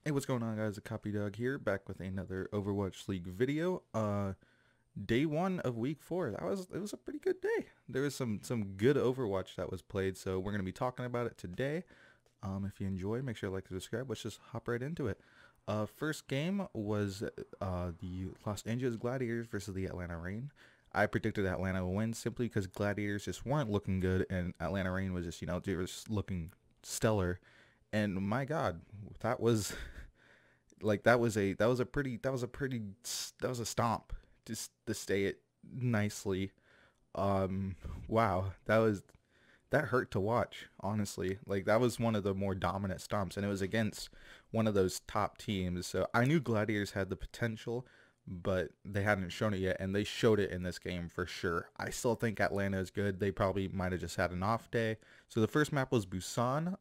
Hey, what's going on, guys? A Copy Dog here, back with another Overwatch League video. Day one of week 4. It was a pretty good day. There was some good Overwatch that was played, so we're gonna be talking about it today. If you enjoy, make sure to like and subscribe. Let's just hop right into it. First game was the Los Angeles Gladiators versus the Atlanta Reign. I predicted Atlanta would win simply because Gladiators just weren't looking good, and Atlanta Reign was just they were just looking stellar. And my God, that was like that was a stomp, just to say it nicely. um wow, that hurt to watch, honestly. Like, that was one of the more dominant stomps, and it was against one of those top teams, so I knew Gladiators had the potential, but they hadn't shown it yet, and they showed it in this game for sure. I still think Atlanta is good. They probably might have just had an off day. So the first map was Busan.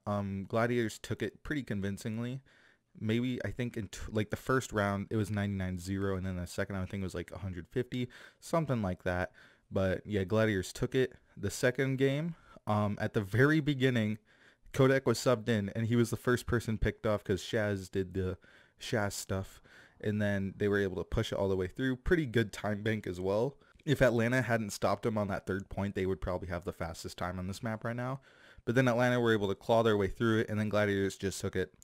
Gladiators took it pretty convincingly. Maybe, I think like the first round it was 99-0, and then the second round I think it was like 150, something like that. But yeah, Gladiators took it. The second game, at the very beginning, Kodak was subbed in, and he was the first person picked off because Shaz did the Shaz stuff, and then they were able to push it all the way through. Pretty good time bank as well. If Atlanta hadn't stopped him on that third point, they would probably have the fastest time on this map right now. But then Atlanta were able to claw their way through it, and then Gladiators just took it,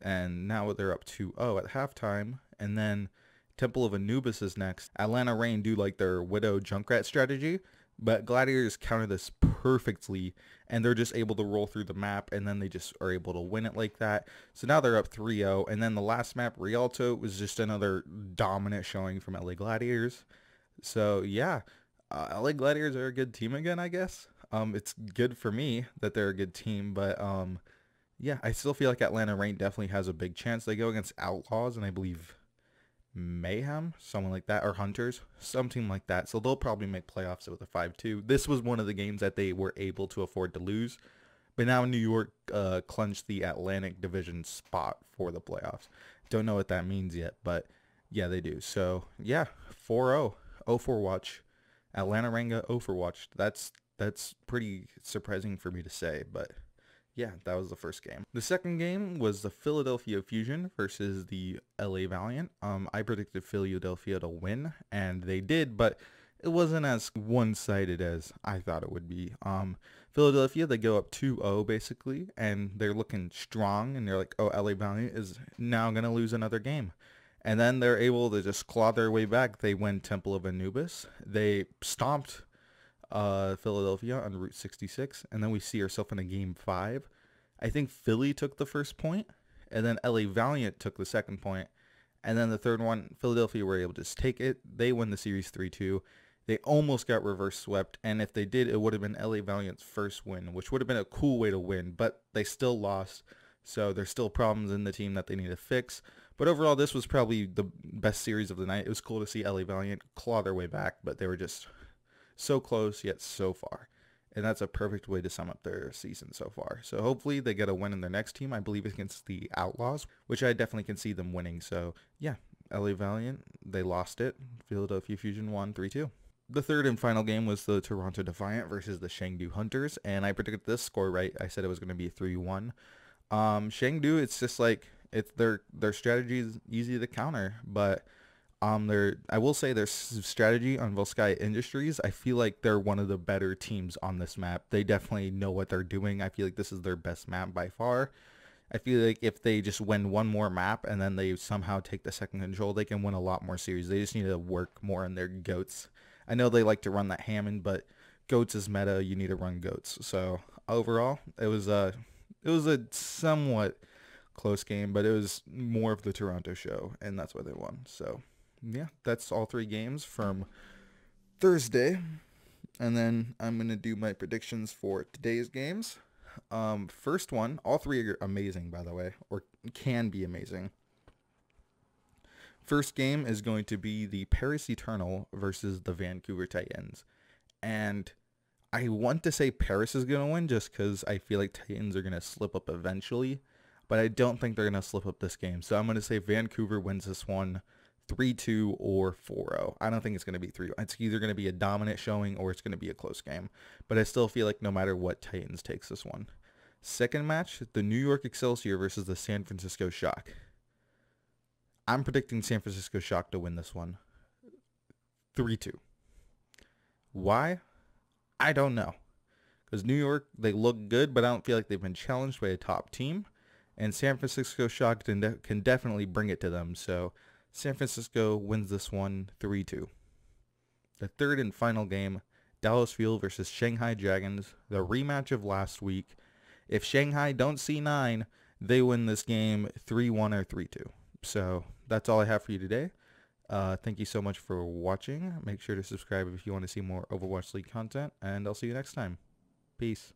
and now they're up 2-0 at halftime. And then Temple of Anubis is next. Atlanta Reign do like their Widow Junkrat strategy, but Gladiators counter this perfectly, and they're just able to roll through the map, and then they just are able to win it like that. So now they're up 3-0, and then the last map, Rialto, was just another dominant showing from LA Gladiators. So yeah, LA Gladiators are a good team again, I guess. It's good for me that they're a good team, but yeah, I still feel like Atlanta Reign definitely has a big chance. They go against Outlaws and I believe Mayhem, someone like that, or Hunters, something like that. So they'll probably make playoffs with a 5-2. This was one of the games that they were able to afford to lose. But now New York clinched the Atlantic Division spot for the playoffs. Don't know what that means yet, but yeah, they do. So yeah, 4-0, Overwatch. Atlanta Reign got Overwatch. That's pretty surprising for me to say, but yeah, that was the first game. The second game was the Philadelphia Fusion versus the LA Valiant. I predicted Philadelphia to win, and they did, but it wasn't as one-sided as I thought it would be. Philadelphia, they go up 2-0 basically, and they're looking strong, and they're like, oh, LA Valiant is now going to lose another game. And then they're able to just claw their way back. They win Temple of Anubis. They stomped Philadelphia on Route 66, and then we see ourselves in a game 5. I think Philly took the first point, and then LA Valiant took the second point, and then the third one, Philadelphia were able to just take it. They win the series 3-2. They almost got reverse swept, and if they did, it would have been LA Valiant's first win, which would have been a cool way to win, but they still lost, so there's still problems in the team that they need to fix. But overall, this was probably the best series of the night. It was cool to see LA Valiant claw their way back, but they were just so close yet so far, and that's a perfect way to sum up their season so far. So hopefully they get a win in their next team. I believe it's against the Outlaws, which I definitely can see them winning. So yeah, LA Valiant, they lost it. Philadelphia Fusion won 3-2. The third and final game was the Toronto Defiant versus the Chengdu Hunters, and I predicted this score right. I said it was going to be 3-1. Chengdu, it's just like, it's their strategy is easy to counter, but I will say their strategy on Volskaya Industries, I feel like they're one of the better teams on this map. They definitely know what they're doing. I feel like this is their best map by far. I feel like if they just win one more map and then they somehow take the second control, they can win a lot more series. They just need to work more on their goats. I know they like to run that Hammond, but goats is meta. You need to run goats. So overall, it was a somewhat close game, but it was more of the Toronto show, and that's why they won. So yeah, that's all 3 games from Thursday, and then I'm going to do my predictions for today's games. First one, all 3 are amazing, by the way, or can be amazing. First game is going to be the Paris Eternal versus the Vancouver Titans, and I want to say Paris is going to win just because I feel like Titans are going to slip up eventually, but I don't think they're going to slip up this game, so I'm going to say Vancouver wins this one 3-2 or 4-0. I don't think it's going to be 3. It's either going to be a dominant showing or it's going to be a close game. But I still feel like no matter what, Titans takes this one. Second match, the New York Excelsior versus the San Francisco Shock. I'm predicting San Francisco Shock to win this one 3-2. Why? I don't know. Because New York, they look good, but I don't feel like they've been challenged by a top team. And San Francisco Shock can definitely bring it to them. So San Francisco wins this one 3-2. The third and final game, Dallas Fuel versus Shanghai Dragons, the rematch of last week. If Shanghai don't see 9, they win this game 3-1 or 3-2. So that's all I have for you today. Thank you so much for watching. Make sure to subscribe if you want to see more Overwatch League content, and I'll see you next time. Peace.